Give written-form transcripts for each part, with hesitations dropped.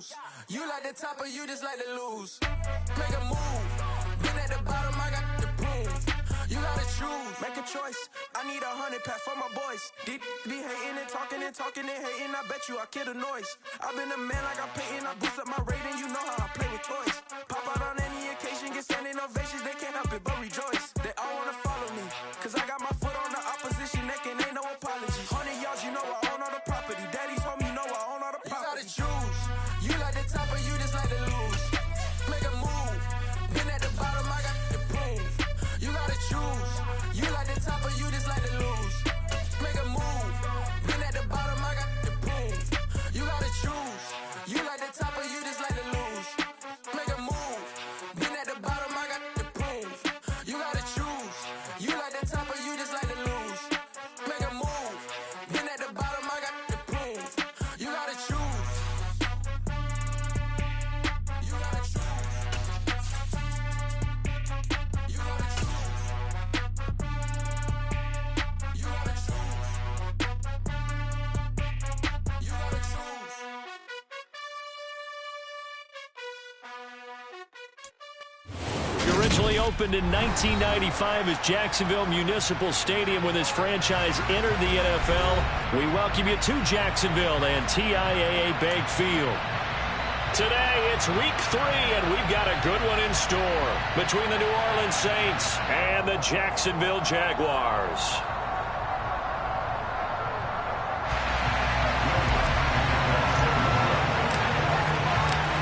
choose. You like the top or you just like to lose. Make a move. Been at the bottom, I got the proof. You gotta choose. Make a choice. I need 100 pack for my boys. Deep be hating and talking and hating. I bet you I kill the noise. I've been a man like I'm painting. I boost up my rating. You know how I play with toys. Pop out on any occasion, get standing ovations. They can't help it but rejoice. They all wanna follow me, cause I got my foot on the opposition neck and ain't no apology. 100 yards, you know I own all the property. Daddy's home, you know I own all the property. You gotta choose. You like the top or you just like to lose. Make a move. Been at the bottom, I got the proof. You gotta choose. You like the top or you just like to lose. Make a move. Been at the bottom, I got the proof. You gotta choose. You like the top or you just like to lose. Make a move. Been at the bottom, I got the proof. You gotta choose. You like the top or you just like to lose. Make a move. Been at the bottom, I got the proof. You gotta choose. You gotta choose. You gotta choose. You gotta choose. You gotta choose. Originally opened in 1995 as Jacksonville Municipal Stadium when this franchise entered the NFL. We welcome you to Jacksonville and TIAA Bank Field. Today, it's week 3, and we've got a good one in store between the New Orleans Saints and the Jacksonville Jaguars.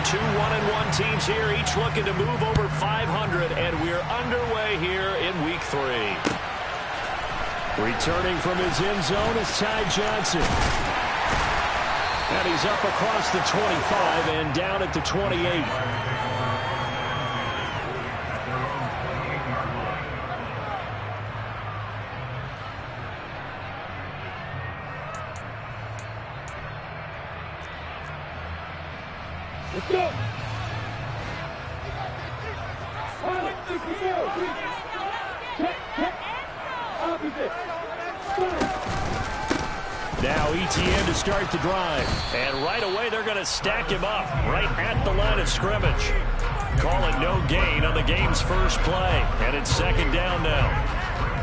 Two 1-1 teams here, each looking to move over 500, and we're underway here in week 3. Returning from his end zone is Ty Johnson. And he's up across the 25 and down at the 28. Let's go. Now ETN to start the drive. And right away they're going to stack him up right at the line of scrimmage. Calling no gain on the game's first play. And it's second down now.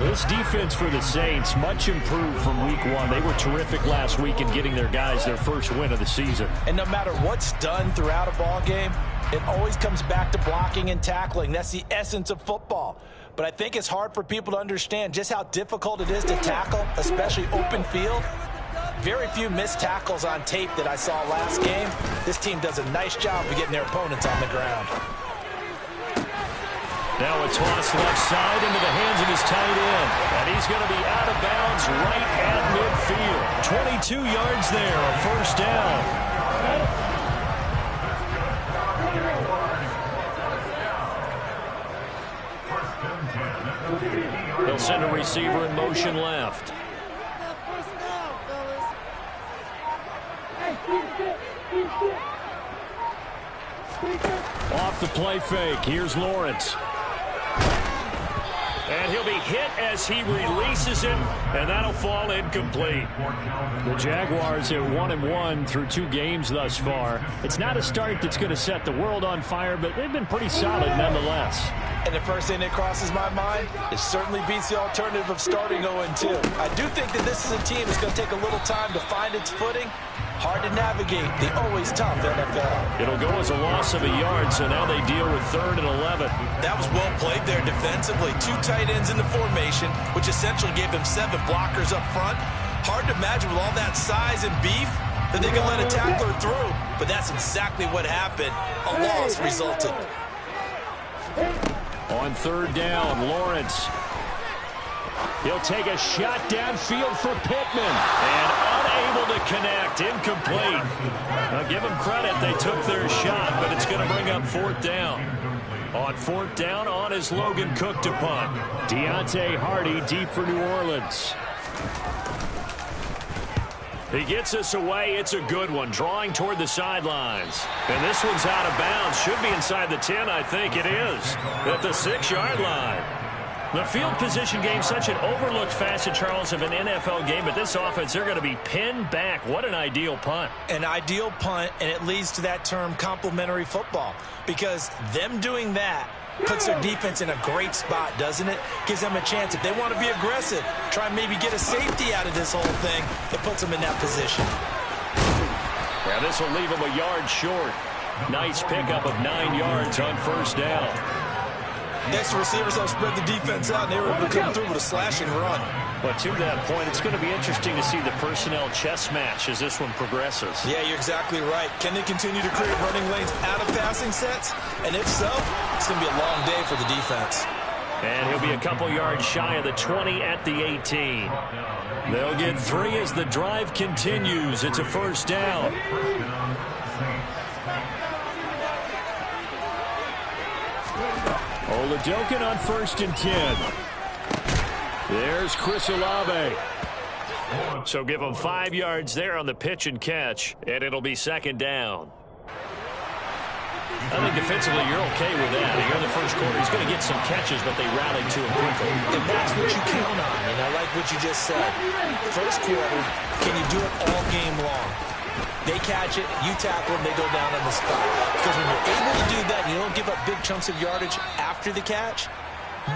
This defense for the Saints, much improved from week 1. They were terrific last week in getting their guys their first win of the season. And no matter what's done throughout a ball game, it always comes back to blocking and tackling. That's the essence of football. But I think it's hard for people to understand just how difficult it is to tackle, especially open field. Very few missed tackles on tape that I saw last game. This team does a nice job of getting their opponents on the ground. Now a toss left side into the hands of his tight end. And he's going to be out of bounds right at midfield. 22 yards there, a first down. He'll send a receiver in motion left. Off the play fake, here's Lawrence. And he'll be hit as he releases it, and that'll fall incomplete. The Jaguars are 1-1 through 2 games thus far. It's not a start that's going to set the world on fire, but they've been pretty solid nonetheless. And the first thing that crosses my mind, it certainly beats the alternative of starting 0-2. I do think that this is a team that's going to take a little time to find its footing. Hard to navigate the always tough NFL. It'll go as a loss of a yard, so now they deal with 3rd and 11. That was well played there defensively. 2 tight ends in the formation, which essentially gave them 7 blockers up front. Hard to imagine with all that size and beef that they can let a tackler through. But that's exactly what happened. A loss resulted. On 3rd down, Lawrence. He'll take a shot downfield for Pittman. And unable to connect. Incomplete. Now give them credit. They took their shot, but it's going to bring up 4th down. On 4th down, on is Logan Cook to punt. Deontay Hardy deep for New Orleans. He gets us away. It's a good one. Drawing toward the sidelines. And this one's out of bounds. Should be inside the 10, I think it is. At the 6-yard line. The field position game, such an overlooked facet, Charles, of an NFL game, but this offense, they're going to be pinned back. What an ideal punt. An ideal punt, and it leads to that term complementary football, because them doing that puts their defense in a great spot, doesn't it? Gives them a chance. If they want to be aggressive, try and maybe get a safety out of this whole thing, it puts them in that position. Yeah, this will leave them a yard short. Nice pickup of 9 yards on first down. Next, receivers have spread the defense out, and they were able to come through with a slash and run. But to that point, it's going to be interesting to see the personnel chess match as this one progresses. Yeah, you're exactly right. Can they continue to create running lanes out of passing sets? And if so, it's going to be a long day for the defense. And he'll be a couple yards shy of the 20 at the 18. They'll get 3 as the drive continues. It's a first down. Oladokin on 1st and 10. There's Chris Olave. So give him 5 yards there on the pitch and catch, and it'll be 2nd down. I think defensively you're okay with that. Here in the first quarter, he's going to get some catches, but they rallied to him quickly. And that's what you count on, and I like what you just said. First quarter, can you do it all game long? They catch it, you tackle them, they go down on the spot. Because when you're able to do that, you don't give up big chunks of yardage after the catch,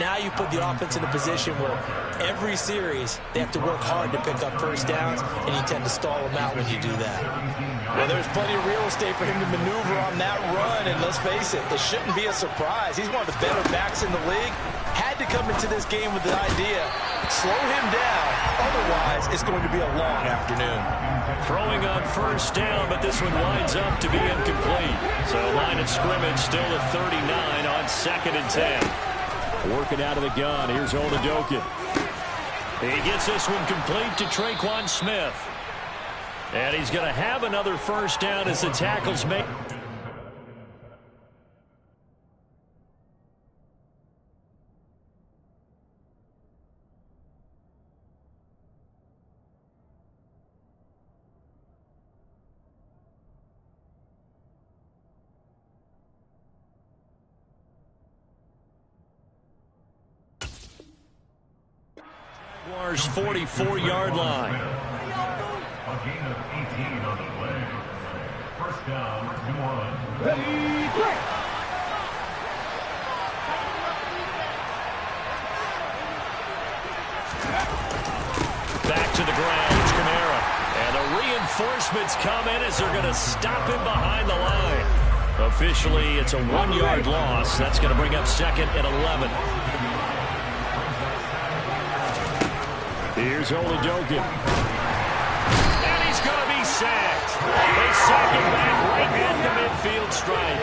now you put the offense in a position where every series they have to work hard to pick up first downs, and you tend to stall them out when you do that. Well, there's plenty of real estate for him to maneuver on that run, and let's face it, it shouldn't be a surprise. He's one of the better backs in the league. Had to come into this game with the idea, slow him down, otherwise it's going to be a long afternoon. Throwing on first down, but this one winds up to be incomplete. So line of scrimmage still at 39 on 2nd and 10. Working out of the gun. Here's Oladokin. He gets this one complete to Traquan Smith. And he's going to have another first down as the tackle's made. Jaguars 44-yard line. A gain of 18 on the play. First down, New Orleans. Back to the ground, it's Kamara. And the reinforcements come in as they're going to stop him behind the line. Officially, it's a 1-yard loss. That's going to bring up 2nd and 11. Here's Oladokin. And he's going to be sacked. They sack him back right at the midfield stripe.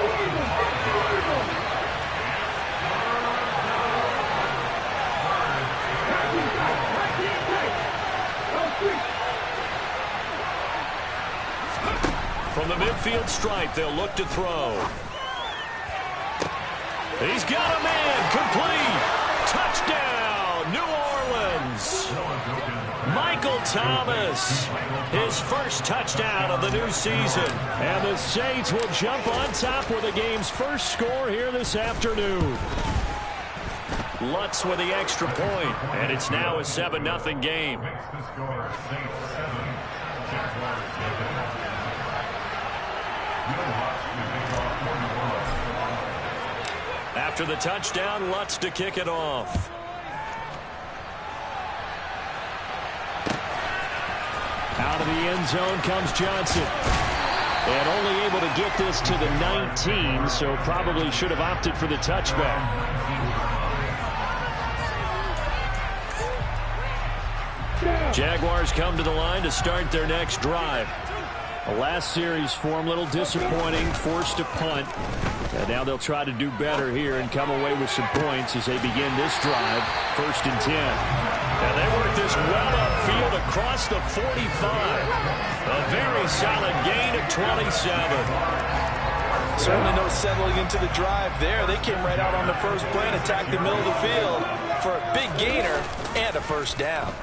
From the midfield stripe, they'll look to throw. He's got a man. Complete. Touchdown, New Orleans. Michael Thomas, his first touchdown of the new season. And the Saints will jump on top with the game's first score here this afternoon. Lutz with the extra point, and it's now a 7-0 game. After the touchdown, Lutz to kick it off. Out of the end zone comes Johnson. And only able to get this to the 19, so probably should have opted for the touchback. Jaguars come to the line to start their next drive. The last series for them, a little disappointing, forced to punt. And now they'll try to do better here and come away with some points as they begin this drive, 1st and 10. And they work this well upfield across the 45. A very solid gain of 27. Certainly no settling into the drive there. They came right out on the first play and attacked the middle of the field for a big gainer and a first down.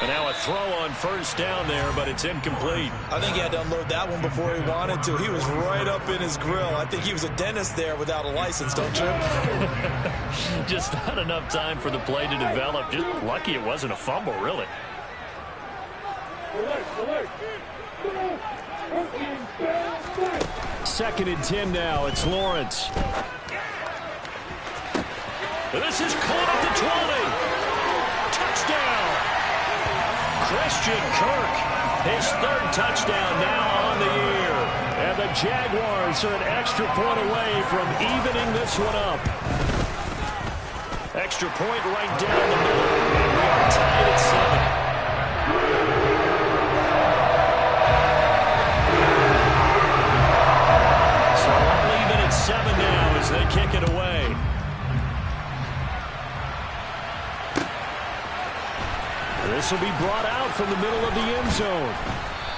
And Now a throw on first down there, but it's incomplete. I think he had to unload that one before he wanted to. He was right up in his grill. I think he was a dentist there without a license, don't you? Just not enough time for the play to develop. Just lucky it wasn't a fumble, really. Second and 10 now. It's Lawrence. This is caught at the 20. Touchdown. Christian Kirk, his third touchdown now on the year. And the Jaguars are an extra point away from evening this one up. Extra point right down the middle. And we are tied at 7. So all even at 7 now as they kick it away. This will be brought out from the middle of the end zone.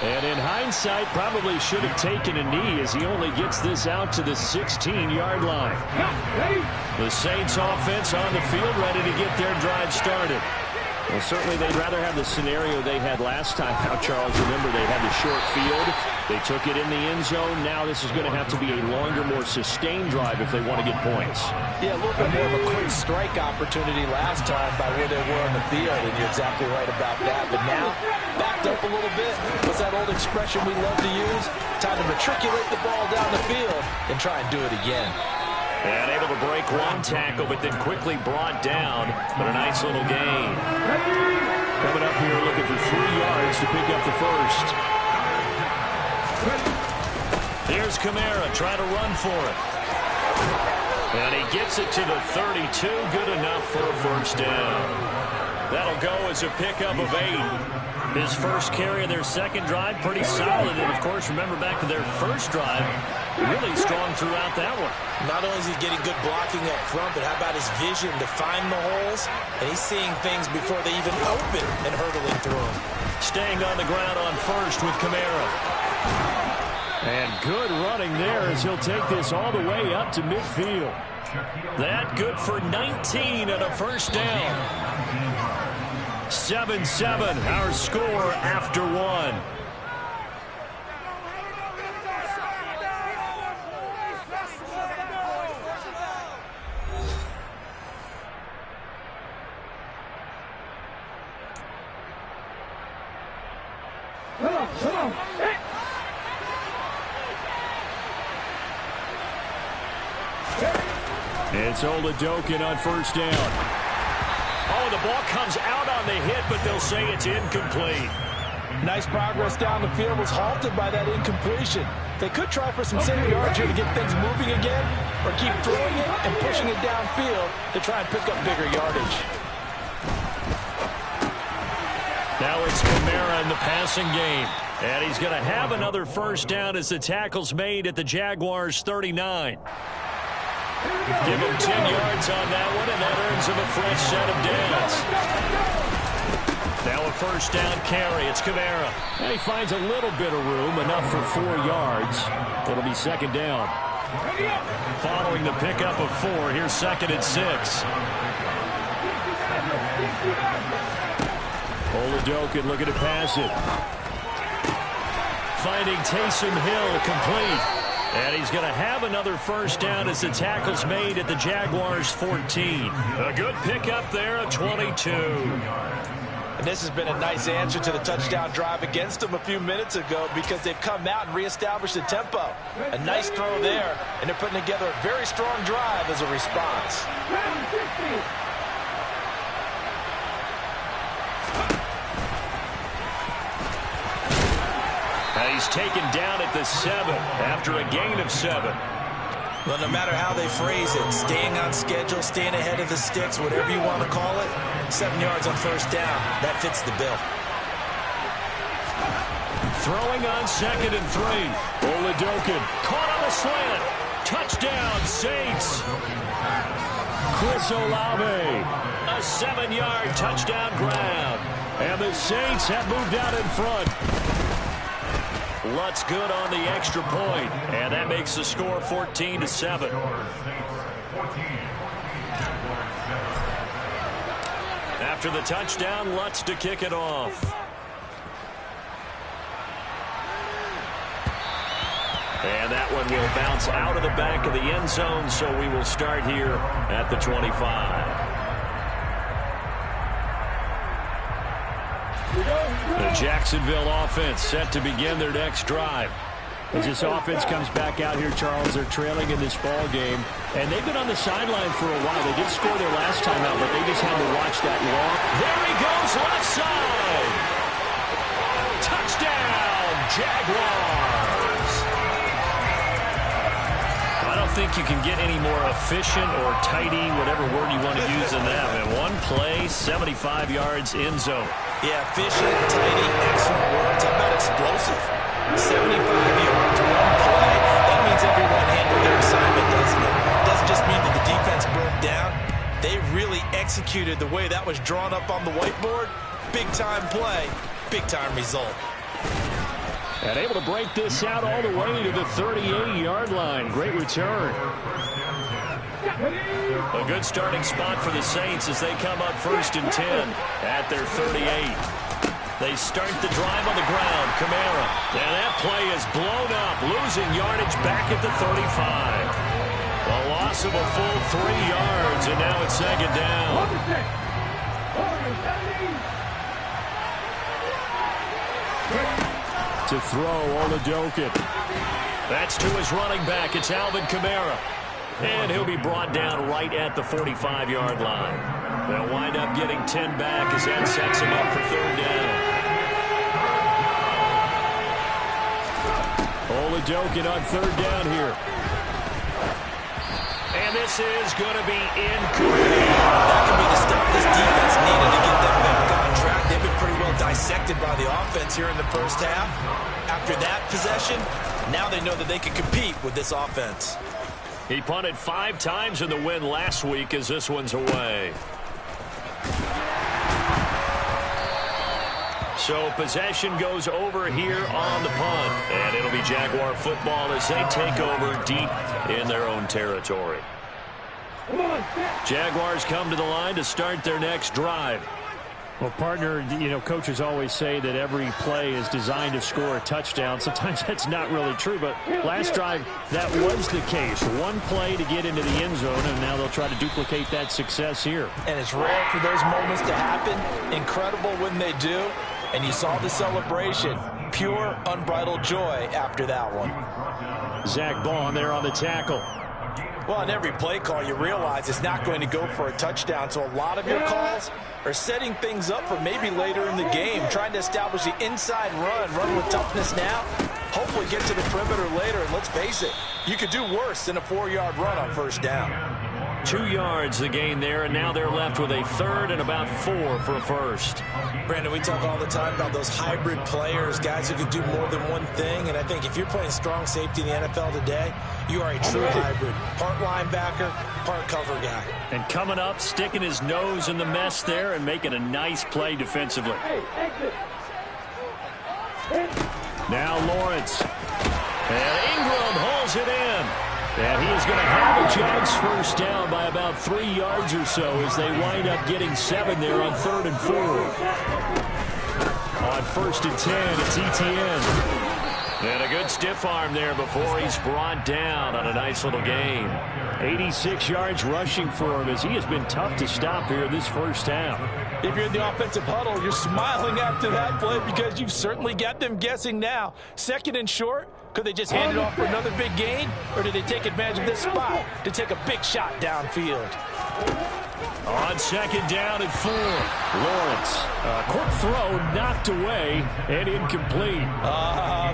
And in hindsight, probably should have taken a knee as he only gets this out to the 16-yard line. The Saints offense on the field ready to get their drive started. Well, certainly they'd rather have the scenario they had last time out, Charles. Remember, they had the short field. They took it in the end zone. Now this is going to have to be a longer, more sustained drive if they want to get points. Yeah, a little bit more of a quick strike opportunity last time by where they were on the field, and you're exactly right about that. But now, backed up a little bit. What's that old expression we love to use? Time to matriculate the ball down the field and try and do it again. And able to break one tackle, but then quickly brought down. But a nice little gain. Coming up here looking for 3 yards to pick up the first. Here's Kamara trying to run for it. And he gets it to the 32. Good enough for a first down. That'll go as a pickup of 8. His first carry of their second drive, pretty solid. And, of course, remember back to their first drive, really strong throughout that one. Not only is he getting good blocking up front, but how about his vision to find the holes? And he's seeing things before they even open and hurdling through them. Staying on the ground on first with Kamara. And good running there as he'll take this all the way up to midfield. That good for 19 and a first down. 7-7, our score after 1. It's Oladokin on first down. Oh, the ball comes out on the hit, but they'll say it's incomplete. Nice progress down the field was halted by that incompletion. They could try for some single yards here to get things moving again, or keep throwing it and pushing it downfield to try and pick up bigger yardage. Now it's Kamara in the passing game. And he's going to have another first down as the tackle's made at the Jaguars' 39. Give him 10 yards on that one, and that earns him a fresh set of downs. Now a first down carry. It's Kamara. And he finds a little bit of room, enough for 4 yards. It'll be second down. Following the pickup of 4, here's second and 6. Oladokin looking to pass it. Finding Taysom Hill complete. And he's going to have another first down as the tackle's made at the Jaguars' 14. A good pickup there, a 22. And this has been a nice answer to the touchdown drive against them a few minutes ago because they've come out and reestablished the tempo. A nice throw there, and they're putting together a very strong drive as a response. He's taken down at the 7 after a gain of 7. Well, no matter how they phrase it, staying on schedule, staying ahead of the sticks, whatever you want to call it, 7 yards on first down, that fits the bill. Throwing on second and 3. Oladokin caught on the slant. Touchdown, Saints. Chris Olave, a 7-yard touchdown grab. And the Saints have moved out in front. Lutz good on the extra point, and that makes the score 14-7. After the touchdown, Lutz to kick it off. And that one will bounce out of the back of the end zone, so we will start here at the 25. The Jacksonville offense set to begin their next drive. As this offense comes back out here, Charles, they're trailing in this ball game, and they've been on the sideline for a while. They did score their last time out, but they just had to watch that long. There he goes, left side. Touchdown, Jaguars. I don't think you can get any more efficient or tidy, whatever word you want to use in that. And one play, 75 yards in zone. Yeah, efficient, tidy, excellent words. How about explosive? 75 yards, one play. That means everyone handled their assignment, doesn't it? It doesn't just mean that the defense broke down. They really executed the way that was drawn up on the whiteboard. Big-time play, big-time result. And able to break this out all the way to the 38-yard line. Great return. A good starting spot for the Saints as they come up 1st and 10 at their 38. They start the drive on the ground. Kamara. And that play is blown up, losing yardage back at the 35. A loss of a full 3 yards, and now it's 2nd down. To throw, Oladokin. That's to his running back. It's Alvin Kamara. And he'll be brought down right at the 45-yard line. They'll wind up getting 10 back as that sets him up for 3rd down. Oladokin on 3rd down here. And this is going to be incomplete. That could be the stop this defense needed to get them back on track. They've been pretty well dissected by the offense here in the first half. After that possession, now they know that they can compete with this offense. He punted 5 times in the win last week as this one's away. So possession goes over here on the punt. And it'll be Jaguar football as they take over deep in their own territory. Jaguars come to the line to start their next drive. Well, partner, you know, coaches always say that every play is designed to score a touchdown. Sometimes that's not really true, but last drive, that was the case. One play to get into the end zone, and now they'll try to duplicate that success here. And it's rare for those moments to happen. Incredible when they do. And you saw the celebration. Pure, unbridled joy after that one. Zach Baun there on the tackle. Well, in every play call, you realize it's not going to go for a touchdown. So a lot of your calls are setting things up for maybe later in the game, trying to establish the inside run with toughness now, hopefully get to the perimeter later. And let's face it, you could do worse than a 4-yard run on 1st down. 2 yards the gain there, and now they're left with a 3rd and about 4 for a 1st. Brandon, we talk all the time about those hybrid players, guys who can do more than one thing. And I think if you're playing strong safety in the NFL today, you are a true hybrid. Part linebacker, part cover guy. And coming up, sticking his nose in the mess there and making a nice play defensively. Now Lawrence. And Ingram holds it in. And he is going to have a Jags 1st down by about 3 yards or so as they wind up getting 7 there on 3rd and 4. On 1st and 10, it's Etienne. And a good stiff arm there before he's brought down on a nice little gain. 86 yards rushing for him as he has been tough to stop here this first half. If you're in the offensive huddle, you're smiling after that play because you've certainly got them guessing now. 2nd and short. Could they just hand it off for another big gain? Or did they take advantage of this spot to take a big shot downfield? On 2nd down and 4. Lawrence, quick throw knocked away and incomplete.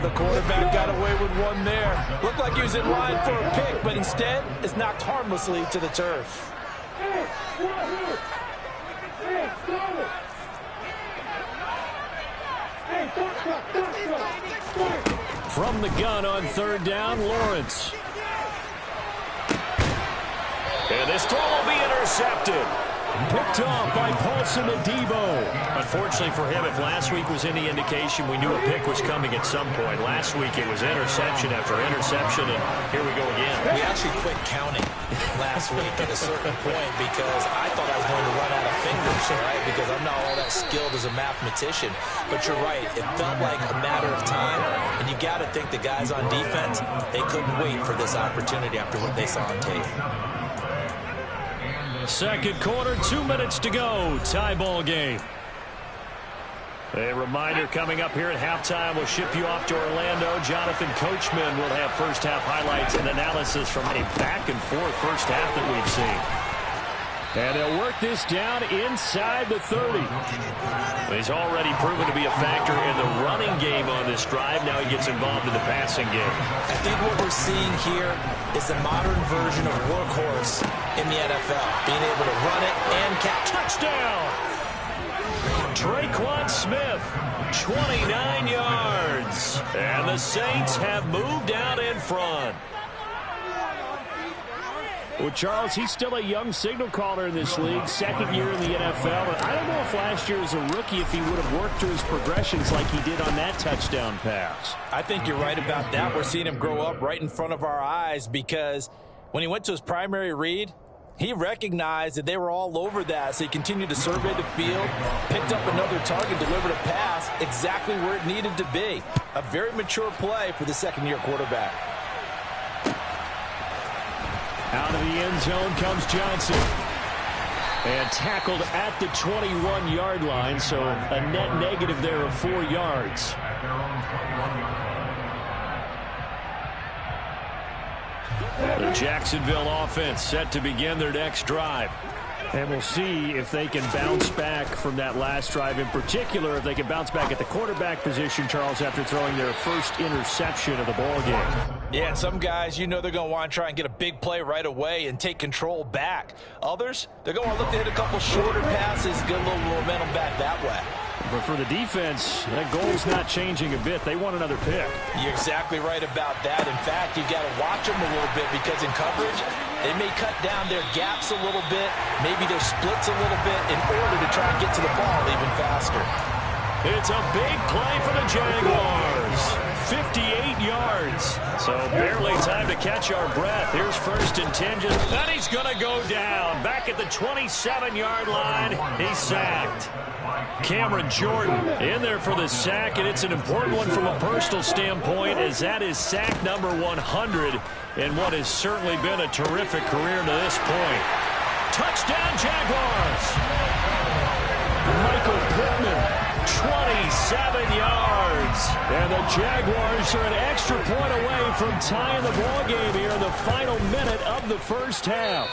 The quarterback got away with one there. Looked like he was in line for a pick, but instead it's knocked harmlessly to the turf. From the gun on 3rd down, Lawrence. And this throw will be intercepted. Picked off by Paulson Adebo. Unfortunately for him, if last week was any indication, we knew a pick was coming at some point. Last week it was interception after interception, and here we go again. We actually quit counting last week at a certain point because I thought I was going to run out of fingers, right? Because I'm not all that skilled as a mathematician. But you're right. It felt like a matter of time, and you got to think the guys on defense, they couldn't wait for this opportunity after what they saw on tape. Second quarter, 2 minutes to go. Tie ball game. A reminder coming up here at halftime. We'll ship you off to Orlando. Jonathan Coachman will have first half highlights and analysis from a back and forth first half that we've seen. And they'll work this down inside the 30. He's already proven to be a factor in the running game on this drive. Now he gets involved in the passing game. I think what we're seeing here is the modern version of workhorse in the NFL. Being able to run it and catch. Touchdown! Traquan Smith, 29 yards. And the Saints have moved out in front. Well, Charles, he's still a young signal caller in this league, second year in the NFL. But I don't know if last year as a rookie if he would have worked through his progressions like he did on that touchdown pass. I think you're right about that. We're seeing him grow up right in front of our eyes because when he went to his primary read, he recognized that they were all over that, so he continued to survey the field, picked up another target, delivered a pass exactly where it needed to be. A very mature play for the second-year quarterback. Out of the end zone comes Johnson. And tackled at the 21-yard line, so a net negative there of 4 yards. The Jacksonville offense set to begin their next drive. And we'll see if they can bounce back from that last drive. In particular, if they can bounce back at the quarterback position, Charles, after throwing their first interception of the ball game. Yeah, and some guys, you know they're going to want to try and get a big play right away and take control back. Others, they're going to look to hit a couple shorter passes, get a little momentum back that way. But for the defense, that goal's not changing a bit. They want another pick. You're exactly right about that. In fact, you've got to watch them a little bit because in coverage, they may cut down their gaps a little bit, maybe their splits a little bit in order to try and get to the ball even faster. It's a big play for the Jaguars. 58 yards. So barely time to catch our breath. Here's first and 10. And he's going to go down. Back at the 27-yard line. He's sacked. Cameron Jordan in there for the sack, and it's an important one from a personal standpoint as that is sack number 100 in what has certainly been a terrific career to this point. Touchdown, Jaguars! Michael Pittman, 27 yards. And the Jaguars are an extra point away from tying the ball game here in the final minute of the first half.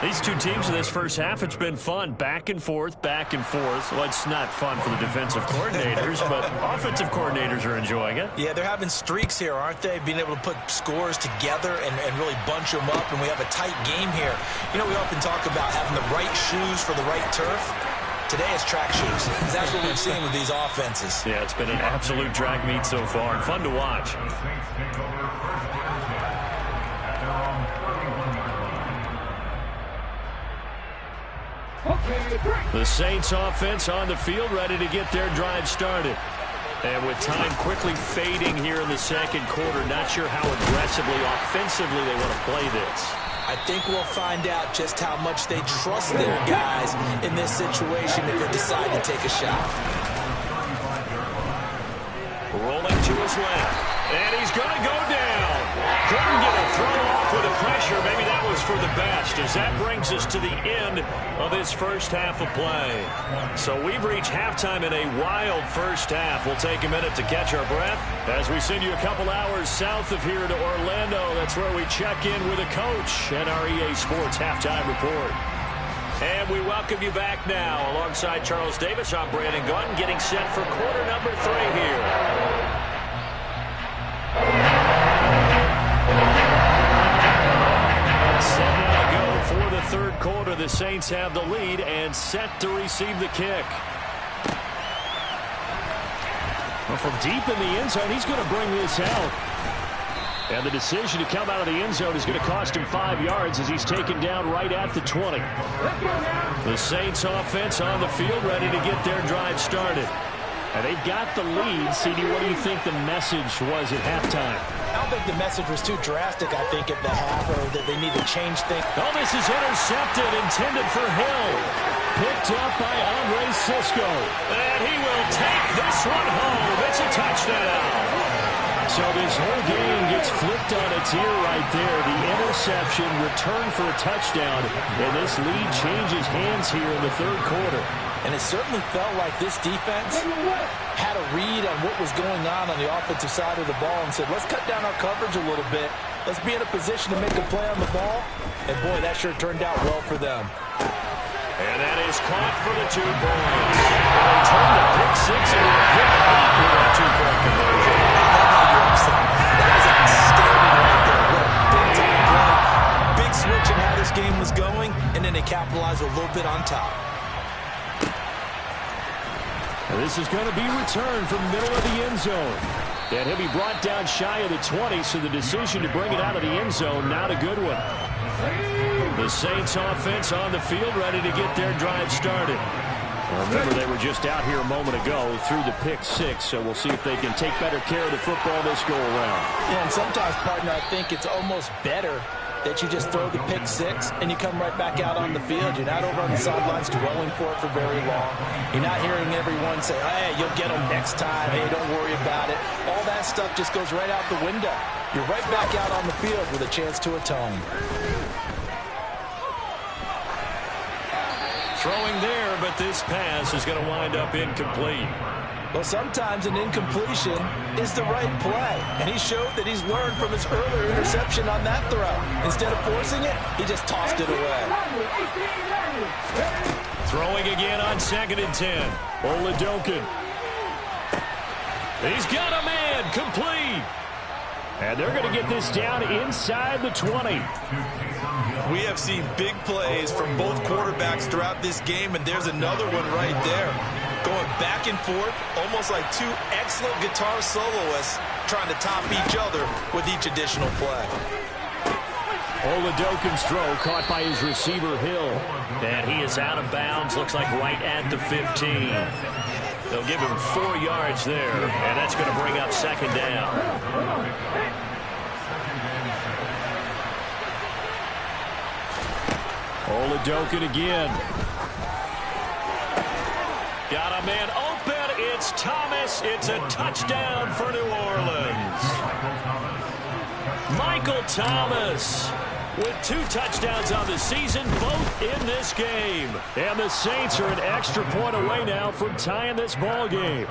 These two teams in this first half, it's been fun. Back and forth, back and forth. Well, it's not fun for the defensive coordinators, but offensive coordinators are enjoying it. Yeah, they're having streaks here, aren't they? Being able to put scores together and really bunch them up, and we have a tight game here. You know, we often talk about having the right shoes for the right turf. Today it's track shoes. That's what we've seen with these offenses. Yeah, it's been an absolute track meet so far. Fun to watch. The Saints offense on the field, ready to get their drive started. And with time quickly fading here in the second quarter, not sure how aggressively, offensively they want to play this. I think we'll find out just how much they trust their guys in this situation if they decide to take a shot. Rolling to his left. And he's going to go down. Couldn't get a throw off with the pressure. Maybe that was for the best, as that brings us to the end of this first half of play. So we've reached halftime in a wild first half. We'll take a minute to catch our breath as we send you a couple hours south of here to Orlando. That's where we check in with a coach and our EA Sports Halftime Report. And we welcome you back now. Alongside Charles Davis, I'm Brandon Gunn, getting set for quarter number 3 here. Set now to go for the third quarter. The Saints have the lead and set to receive the kick. Well, from deep in the end zone, he's going to bring this out. And the decision to come out of the end zone is going to cost him 5 yards as he's taken down right at the 20. The Saints offense on the field ready to get their drive started. And they've got the lead. CD, what do you think the message was at halftime? I don't think the message was too drastic, I think, at the half, or that they need to change things. Oh, this is intercepted, intended for Hill. Picked up by Andre Sisco. And he will take this one home. It's a touchdown. So this whole game gets flipped on its ear right there. The interception, return for a touchdown, and this lead changes hands here in the third quarter. And it certainly felt like this defense had a read on what was going on the offensive side of the ball and said, let's cut down our coverage a little bit. Let's be in a position to make a play on the ball. And, boy, that sure turned out well for them. And that is caught for the 2 points. They turn the pick 6 into a pick 8 with a 2-point conversion. That is outstanding right there. What a big-time play. Big switch in how this game was going, and then they capitalized a little bit on top. And this is going to be returned from the middle of the end zone. And he'll be brought down shy of the 20, so the decision to bring it out of the end zone, not a good one. The Saints offense on the field ready to get their drive started. Remember, they were just out here a moment ago through the pick 6, so we'll see if they can take better care of the football this go-around. Yeah, and sometimes, partner, I think it's almost better that you just throw the pick 6 and you come right back out on the field. You're not over on the sidelines dwelling for it for very long. You're not hearing everyone say, hey, you'll get them next time. Hey, don't worry about it. All that stuff just goes right out the window. You're right back out on the field with a chance to atone. Throwing there, but this pass is going to wind up incomplete. Well, sometimes an incompletion is the right play, and he showed that he's learned from his earlier interception on that throw. Instead of forcing it, he just tossed it away. Throwing again on 2nd and 10. Oladokun. He's got a man, complete. And they're going to get this down inside the 20. We have seen big plays from both quarterbacks throughout this game, and there's another one right there. Going back and forth, almost like 2 excellent guitar soloists trying to top each other with each additional play. Oladokun's throw caught by his receiver, Hill. And he is out of bounds, looks like right at the 15. They'll give him 4 yards there, and that's going to bring up 2nd down. Oladokun again. Got a man open. It's Thomas. It's a touchdown for New Orleans. Michael Thomas with 2 touchdowns on the season, both in this game. And the Saints are an extra point away now from tying this ball game.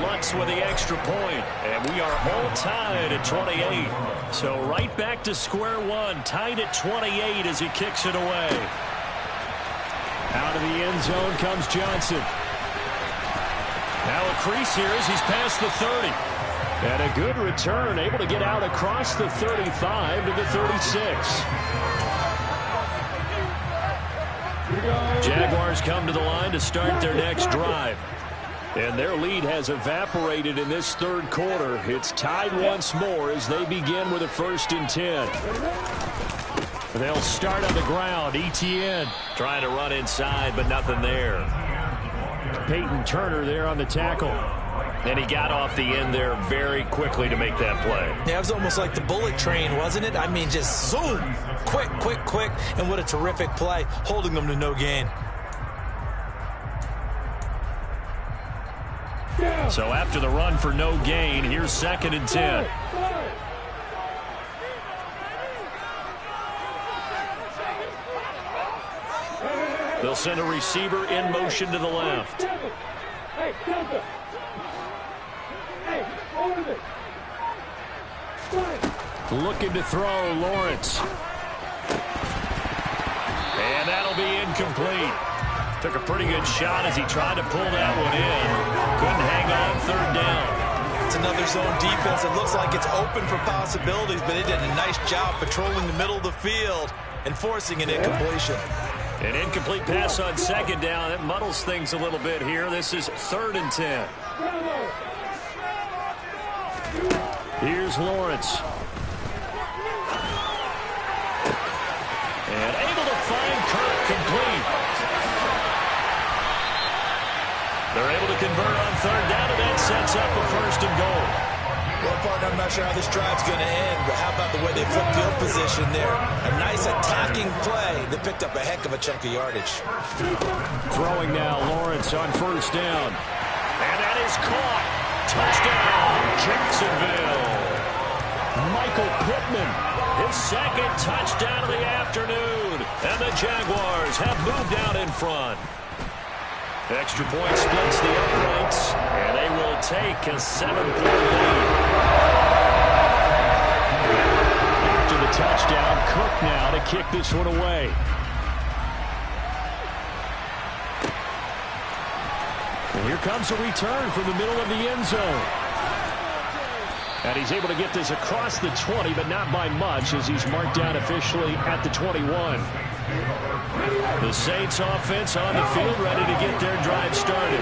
Lutz with the extra point, and we are all tied at 28. So right back to square one, tied at 28 as he kicks it away. Out of the end zone comes Johnson. Now a crease here as he's past the 30. And a good return, able to get out across the 35 to the 36. Jaguars come to the line to start their next drive. And their lead has evaporated in this third quarter. It's tied once more as they begin with a 1st and 10. They'll start on the ground. Etienne trying to run inside, but nothing there. Peyton Turner there on the tackle. And he got off the end there very quickly to make that play. Yeah, it was almost like the bullet train, wasn't it? I mean, just zoom. Quick, quick, quick. And what a terrific play, holding them to no gain. So after the run for no gain, here's 2nd and 10. They'll send a receiver in motion to the left. Looking to throw, Lawrence. And that'll be incomplete. Took a pretty good shot as he tried to pull that one in. Couldn't hang on 3rd down. It's another zone defense. It looks like it's open for possibilities, but they did a nice job patrolling the middle of the field and forcing an incompletion. An incomplete pass on 2nd down. It muddles things a little bit here. This is 3rd and 10. Here's Lawrence. And able to find Kirk complete. They're able to convert on third down, and that sets up a first and goal. Well, partner, I'm not sure how this drive's going to end, but how about the way they flip field position there? A nice attacking play that picked up a heck of a chunk of yardage. Throwing now, Lawrence on first down. And that is caught. Touchdown, Jacksonville. Michael Pittman, his second touchdown of the afternoon. And the Jaguars have moved out in front. Extra point splits the uprights, and they will take a 7-point lead. After the touchdown, Cook now to kick this one away. And here comes a return from the middle of the end zone. And he's able to get this across the 20, but not by much, as he's marked down officially at the 21. The Saints offense on the field, ready to get their drive started.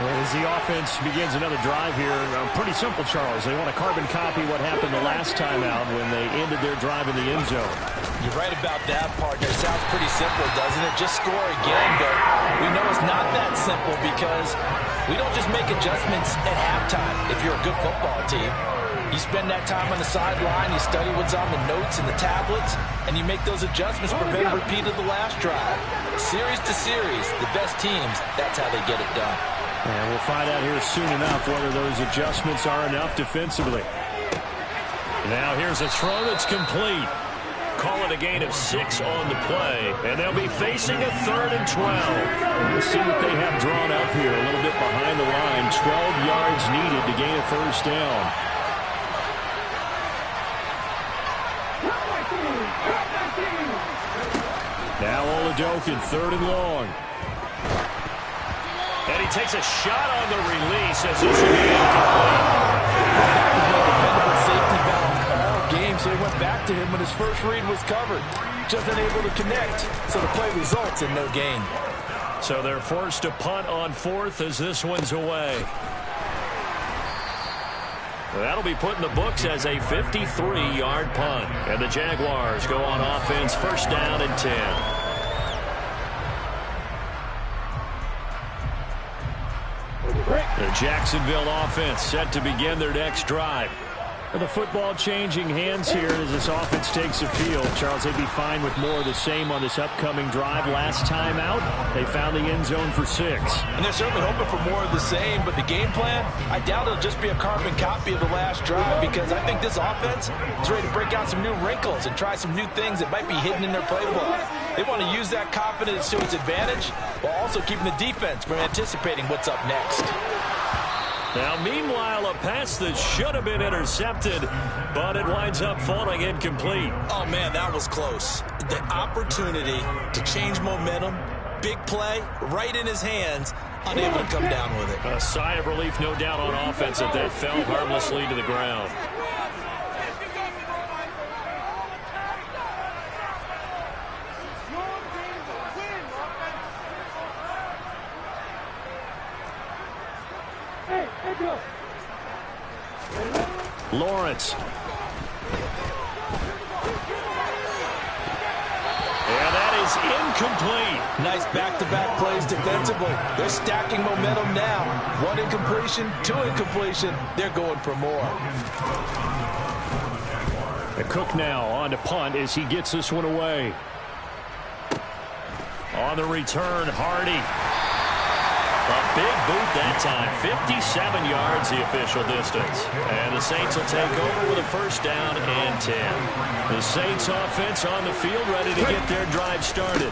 Well, as the offense begins another drive here, pretty simple, Charles. They want to carbon copy what happened the last time out when they ended their drive in the end zone. You're right about that, partner. Sounds pretty simple, doesn't it? Just score again, but we know it's not that simple because we don't just make adjustments at halftime if you're a good football team. You spend that time on the sideline, you study what's on the notes and the tablets, and you make those adjustments, prevent a repeat of the last drive. Series to series, the best teams, that's how they get it done. And we'll find out here soon enough whether those adjustments are enough defensively. Now here's a throw that's complete. Call it a gain of 6 on the play, and they'll be facing a 3rd and 12. Let's see what they have drawn up here, a little bit behind the line. 12 yards needed to gain a first down. Now Oladokin, 3rd and long. And he takes a shot on the release as this will be incomplete. Dependable safety valve all game, so he went back to him when his first read was covered. Just unable to connect, so the play results in no gain. So they're forced to punt on 4th as this one's away. That'll be put in the books as a 53-yard punt. And the Jaguars go on offense, first down and 10. The Jacksonville offense set to begin their next drive. The football changing hands here as this offense takes the field. Charles, they'd be fine with more of the same on this upcoming drive. Last time out, they found the end zone for 6. And they're certainly hoping for more of the same, but the game plan, I doubt it'll just be a carbon copy of the last drive because I think this offense is ready to break out some new wrinkles and try some new things that might be hidden in their playbook. They want to use that confidence to its advantage while also keeping the defense from anticipating what's up next. Now, meanwhile, a pass that should have been intercepted, but it winds up falling incomplete. Oh, man, that was close. The opportunity to change momentum, big play, right in his hands, unable to come down with it. A sigh of relief, no doubt, on offense that fell harmlessly to the ground. Lawrence. And that is incomplete. Nice back-to-back plays defensively. They're stacking momentum now. 1 incompletion, 2 incompletion. They're going for more. The Cook now on to punt as he gets this one away. On the return, Hardy. A big boot that time. 57 yards the official distance. And the Saints will take over with a first down and 10. The Saints offense on the field ready to get their drive started.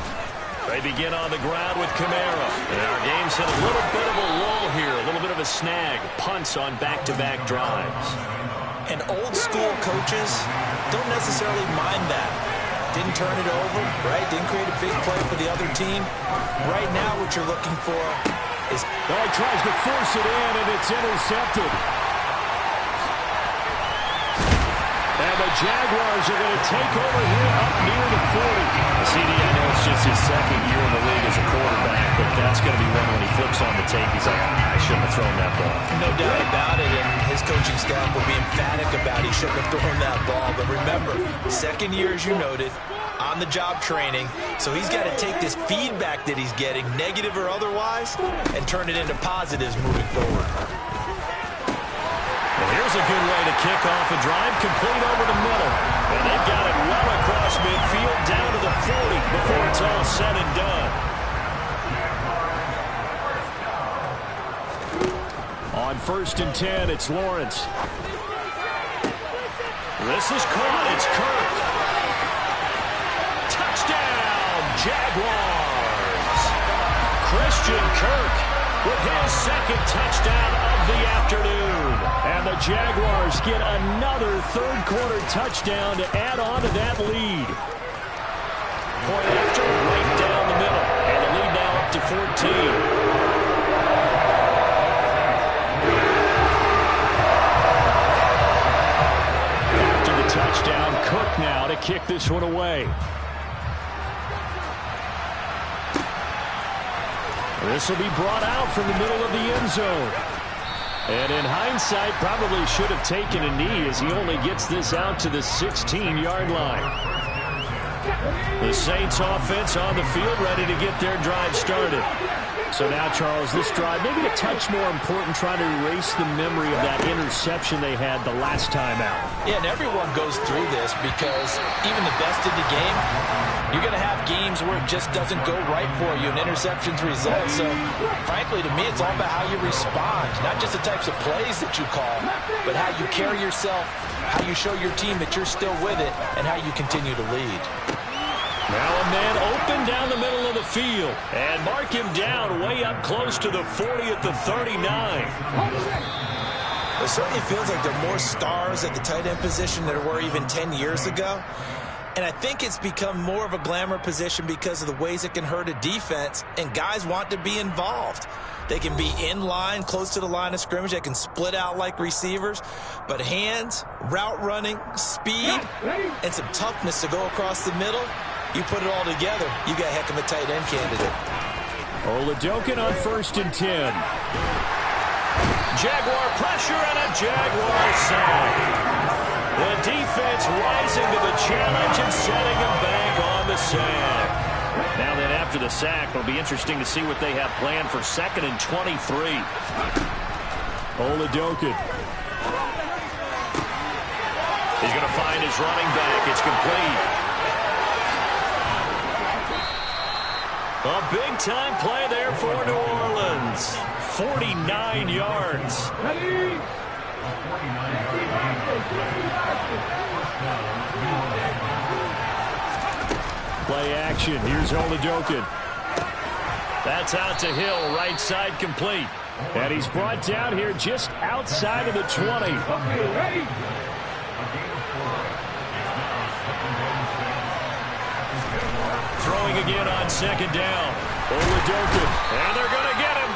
They begin on the ground with Kamara. And our game's hit a little bit of a lull here. A little bit of a snag. Punts on back-to-back drives. And old-school coaches don't necessarily mind that. Didn't turn it over, right? Didn't create a big play for the other team. Right now what you're looking for is... Well, he tries to force it in, and it's intercepted. And the Jaguars are going to take over here up near the 40. CD, I know it's just his second year in the league as a quarterback, but that's going to be one when he flips on the tape. He's like, I shouldn't have thrown that ball. No doubt about it, and his coaching staff will be emphatic about he shouldn't have thrown that ball. But remember, second year, as you noted, on-the-job training. So he's got to take this feedback that he's getting, negative or otherwise, and turn it into positives moving forward. Well, here's a good way to kick off a drive, complete over the middle. And they've got it well across midfield, down to the 40 before it's all said and done. On 1st and 10, it's Lawrence. This is caught. It's Kirk. Touchdown, Jaguars. Christian Kirk with his second touchdown of the afternoon. And the Jaguars get another third-quarter touchdown to add on to that lead. Point after, right down the middle. And the lead now up to 14. Touchdown, Cook now to kick this one away. This will be brought out from the middle of the end zone. And in hindsight, probably should have taken a knee as he only gets this out to the 16-yard line. The Saints offense on the field ready to get their drive started. So now, Charles, this drive, maybe a touch more important, trying to erase the memory of that interception they had the last time out. Yeah, and everyone goes through this because even the best in the game, you're going to have games where it just doesn't go right for you, and interceptions result. So, frankly, to me, it's all about how you respond, not just the types of plays that you call, but how you carry yourself, how you show your team that you're still with it, and how you continue to lead. Now a man open down the middle of the field. And mark him down way up close to the 40 at the 39. It certainly feels like there are more stars at the tight end position than there were even 10 years ago. And I think it's become more of a glamour position because of the ways it can hurt a defense, and guys want to be involved. They can be in line, close to the line of scrimmage. They can split out like receivers. But hands, route running, speed, and some toughness to go across the middle, you put it all together, you got a heck of a tight end candidate. Oladokun on 1st and 10. Jaguar pressure and a Jaguar sack. The defense rising to the challenge and setting him back on the sack. Now then, after the sack, it'll be interesting to see what they have planned for 2nd and 23. Oladokun. He's going to find his running back. It's complete. A big-time play there for New Orleans. 49 yards. Play action. Here's Oladokun. That's out to Hill. Right side complete. And he's brought down here just outside of the 20. Throwing again on 2nd down. Oladokun. And they're going to get him.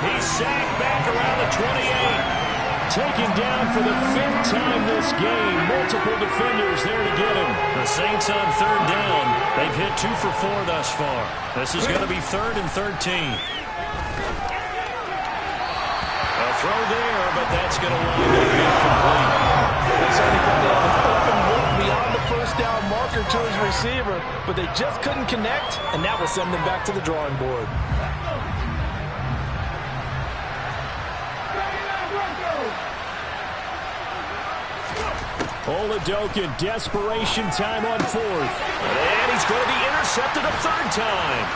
He's sacked back around the 28. Taken down for the 5th time this game. Multiple defenders there to get him. The Saints on 3rd down. They've hit 2 for 4 thus far. This is going to be 3rd and 13. A throw there, but that's going to wind up incomplete. They certainly got the open look beyond the 1st down marker to his receiver, but they just couldn't connect, and that will send them back to the drawing board. Oladokun, desperation time on 4th. And he's going to be intercepted a 3rd time.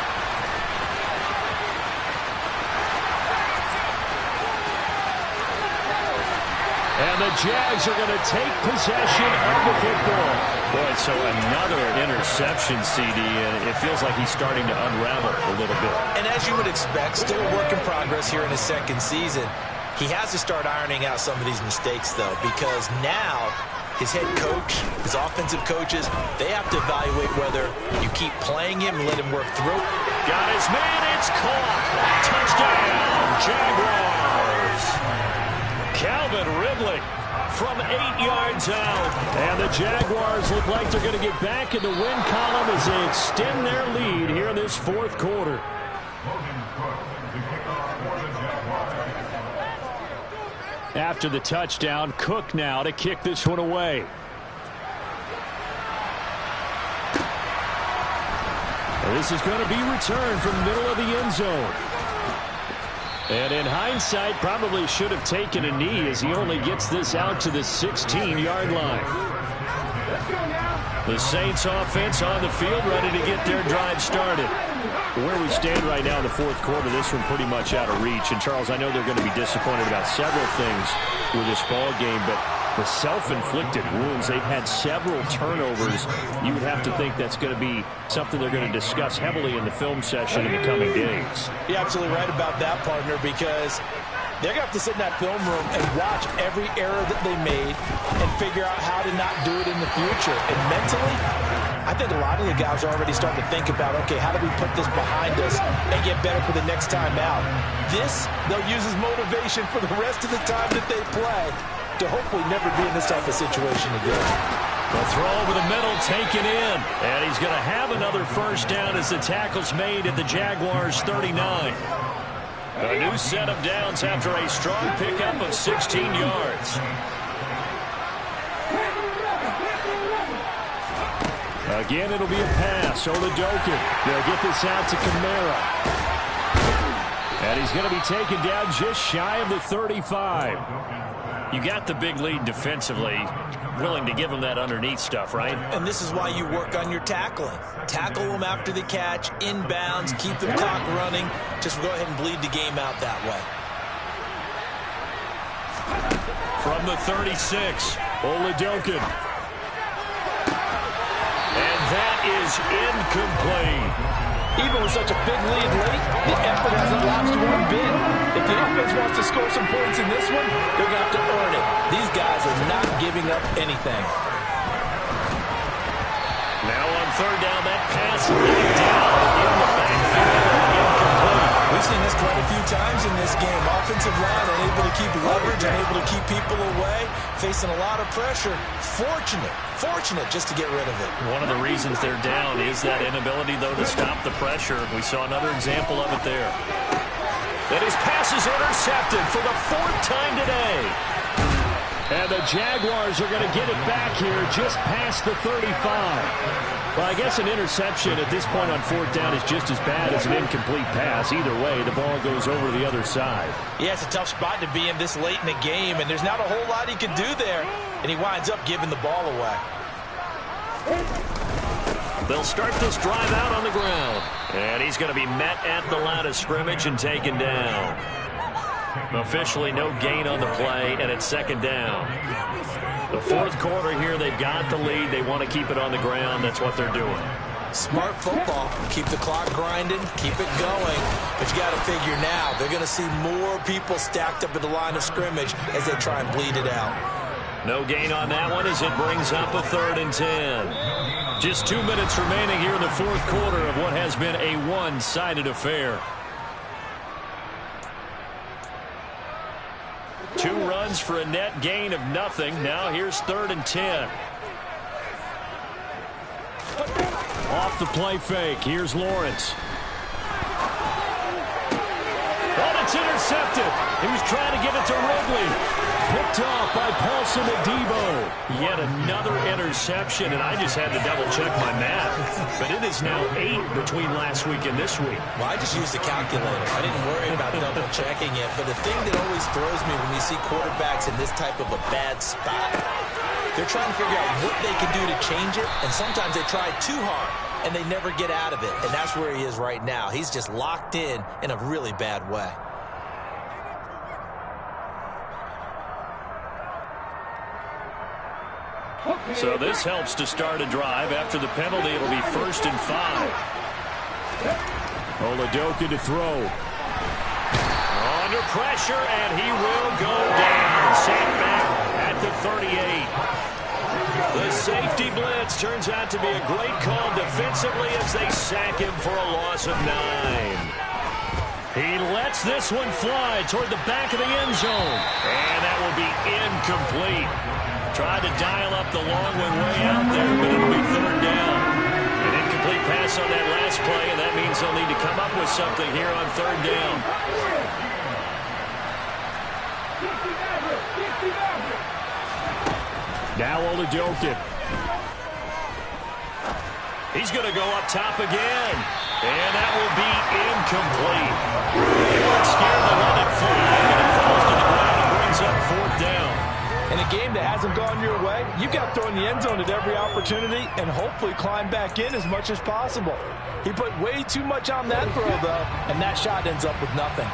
And the Jags are going to take possession of the football. Boy, so another interception, CD, and it feels like he's starting to unravel a little bit. And as you would expect, still a work in progress here in his 2nd season. He has to start ironing out some of these mistakes, though, because now his head coach, his offensive coaches, they have to evaluate whether you keep playing him and let him work through. Got his man, it's caught. Touchdown, Jaguars. Calvin Ridley from 8 yards out. And the Jaguars look like they're going to get back in the win column as they extend their lead here in this 4th quarter. After the touchdown, Cook now to kick this one away. This is going to be returned from the middle of the end zone. And in hindsight, probably should have taken a knee as he only gets this out to the 16-yard line. The Saints offense on the field, ready to get their drive started. Where we stand right now in the fourth quarter, this one pretty much out of reach. And, Charles, I know they're going to be disappointed about several things with this ball game, but the self-inflicted wounds, they've had several turnovers. You would have to think that's going to be something they're going to discuss heavily in the film session in the coming days. You're absolutely right about that, partner, because they're going to have to sit in that film room and watch every error that they made and figure out how to not do it in the future. And mentally, I think a lot of the guys are already starting to think about, okay, how do we put this behind us and get better for the next time out? This, they'll use as motivation for the rest of the time that they play to hopefully never be in this type of situation again. The throw over the middle taken in. And he's going to have another first down as the tackle's made at the Jaguars' 39. A new set of downs after a strong pickup of 16 yards. Again, it'll be a pass. Oladokun. They'll get this out to Kamara. And he's going to be taken down just shy of the 35. You got the big lead defensively, willing to give them that underneath stuff, right? And this is why you work on your tackling. Tackle them after the catch, inbounds, keep the clock running. Just go ahead and bleed the game out that way. From the 36, Oladokun. And that is incomplete. Even with such a big lead late, the effort hasn't lapsed one bit. If the offense wants to score some points in this one, they're going to have to earn it. These guys are not giving up anything. Now on third down, that pass laid down in the backfield, incomplete. We've seen this quite a few times in this game. Offensive line unable to keep leverage, unable to keep people away, facing a lot of pressure. Fortunate just to get rid of it. One of the reasons they're down is that inability, though, to stop the pressure. We saw another example of it there. And his pass is intercepted for the fourth time today. And the Jaguars are going to get it back here just past the 35. Well, I guess an interception at this point on fourth down is just as bad as an incomplete pass. Either way, the ball goes over to the other side. Yeah, it's a tough spot to be in this late in the game, and there's not a whole lot he can do there, and he winds up giving the ball away. They'll start this drive out on the ground. And he's going to be met at the line of scrimmage and taken down. Officially no gain on the play, and it's second down. The fourth quarter here, they've got the lead. They want to keep it on the ground. That's what they're doing. Smart football. Keep the clock grinding. Keep it going. But you got to figure now, they're going to see more people stacked up at the line of scrimmage as they try and bleed it out. No gain on that one as it brings up a 3rd and 10. Just 2 minutes remaining here in the fourth quarter of what has been a one-sided affair. 2 runs for a net gain of nothing. Now here's 3rd and 10. Off the play fake. Here's Lawrence. And it's intercepted. He was trying to give it to Ridley. Picked off by Paulson Adebo. Yet another interception, and I just had to double-check my math. But it is now 8 between last week and this week. Well, I just used a calculator. I didn't worry about double-checking it. But the thing that always throws me when we see quarterbacks in this type of a bad spot, they're trying to figure out what they can do to change it, and sometimes they try too hard, and they never get out of it. And that's where he is right now. He's just locked in a really bad way. So this helps to start a drive. After the penalty, it'll be 1st and 5. Oladokun to throw. Under pressure, and he will go down. Sacked back at the 38. The safety blitz turns out to be a great call defensively as they sack him for a loss of 9. He lets this one fly toward the back of the end zone. And that will be incomplete. Tried to dial up the long one way out there, but it'll be 3rd down. An incomplete pass on that last play, and that means they'll need to come up with something here on 3rd down. Now Oladokin. He's going to go up top again. And that will be incomplete. They weren't scared to let it fly, and it falls to the ground and brings up 4th down. In a game that hasn't gone your way, you've got to throw in the end zone at every opportunity and hopefully climb back in as much as possible. He put way too much on that throw, though, and that shot ends up with nothing.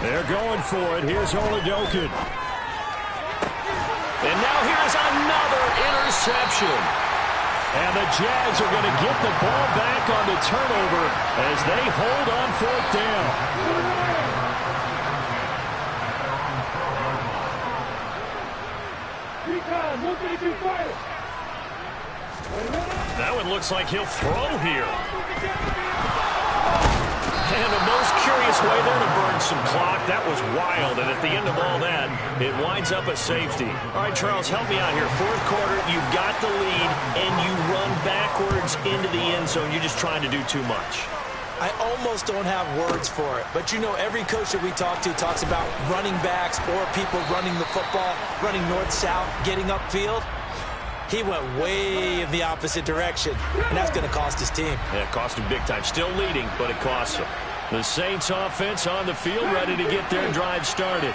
They're going for it. Here's Oladokin. And now here's another interception. And the Jags are going to get the ball back on the turnover as they hold on 4th down. That one looks like he'll throw here. And the most curious way there to burn some clock. That was wild. And at the end of all that, it winds up a safety. All right, Charles, help me out here. 4th quarter, you've got the lead, and you run backwards into the end zone. You're just trying to do too much. I almost don't have words for it. But, you know, every coach that we talk to talks about running backs or people running the football, running north-south, getting upfield. He went way in the opposite direction, and that's going to cost his team. Yeah, it cost him big time. Still leading, but it costs him. The Saints offense on the field, ready to get their drive started.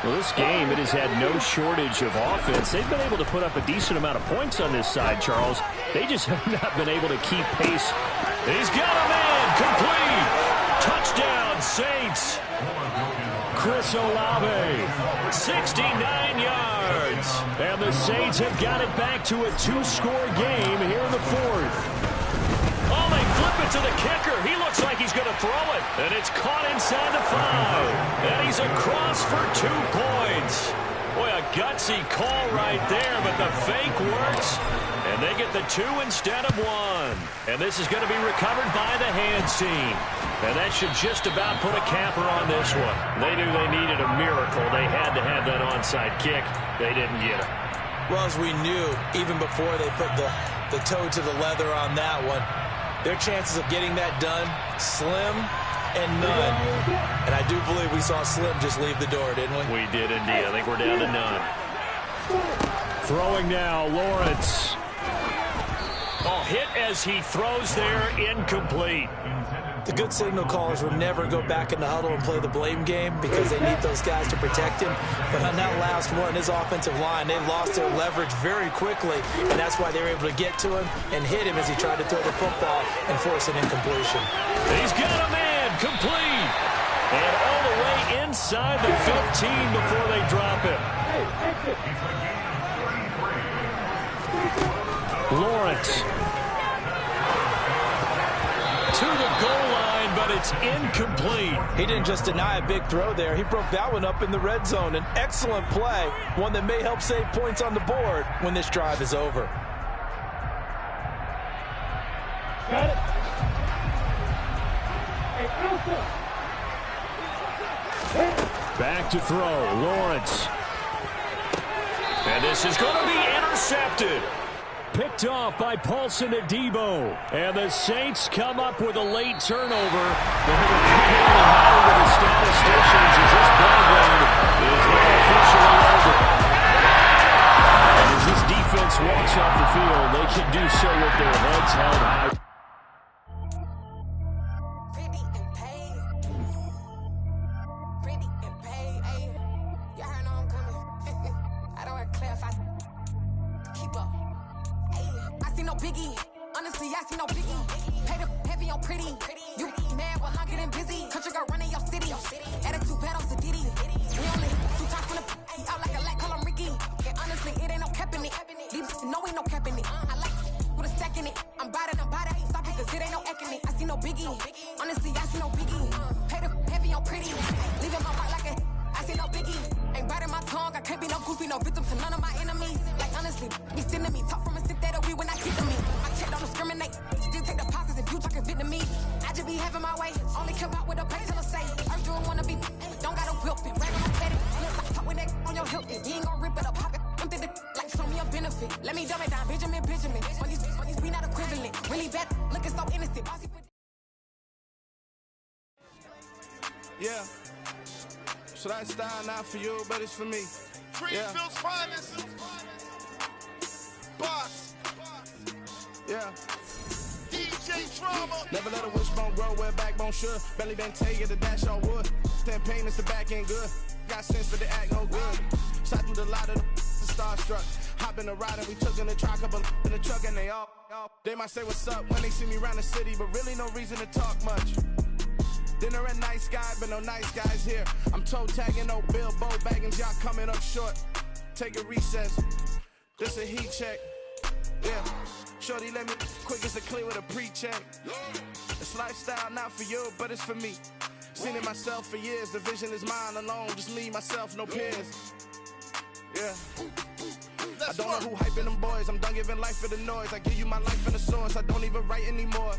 Well, this game, it has had no shortage of offense. They've been able to put up a decent amount of points on this side, Charles. They just have not been able to keep pace. He's got a man, complete. Touchdown, Saints. Chris Olave, 69 yards. and the Saints have got it back to a 2-score game here in the 4th. Oh, they flip it to the kicker. He looks like he's going to throw it, and it's caught inside the 5. And he's across for 2 points. Boy, a gutsy call right there, but the fake works, and they get the 2 instead of 1. And this is going to be recovered by the hands team. And that should just about put a capper on this one. They knew they needed a miracle. They had to have that onside kick. They didn't get it. Well, as we knew, even before they put the toe to the leather on that one, their chances of getting that done, slim and none. And I do believe we saw Slim just leave the door, didn't we? We did indeed. I think we're down to none. Throwing now, Lawrence. Oh, hit as he throws there, incomplete. The good signal callers will never go back in the huddle and play the blame game because they need those guys to protect him. But on that last one, his offensive line, they lost their leverage very quickly, and that's why they were able to get to him and hit him as he tried to throw the football and force an incompletion. He's got a man, complete. And all the way inside the 15 before they drop him. Lawrence. To the goal line, but it's incomplete. He didn't just deny a big throw there. He broke that one up in the red zone. An excellent play, one that may help save points on the board when this drive is over. Got it. Back to throw, Lawrence. And this is going to be intercepted. Picked off by Paulson Adebo. And the Saints come up with a late turnover. They're going to come in and battle with the statisticians as this ball game is now officially over. And as this defense walks off the field, they can do so with their heads held high. Yeah. lifestyle not for you, but it's for me. Greenfield's finest. Boss. Yeah. DJ Drama. Never let a wishbone grow where backbone should. Belly been taking the dash on wood. Then pain is the back end good. Got sense for the act no good. Shot through the lot of the starstruck. Hop in the ride and we took in the truck, couple in the truck and they all. They might say what's up when they see me around the city, but really no reason to talk much. Dinner at nice guy, but no nice guys here. I'm toe tagging, no Bilbo baggins, y'all coming up short. Take a recess. This a heat check. Yeah. Shorty let me quick as a clear with a pre-check. It's lifestyle not for you, but it's for me. Seen it myself for years. The vision is mine alone. Just me, myself, no peers. Yeah. I don't know who hyping them boys. I'm done giving life for the noise. I give you my life in the source. I don't even write anymore.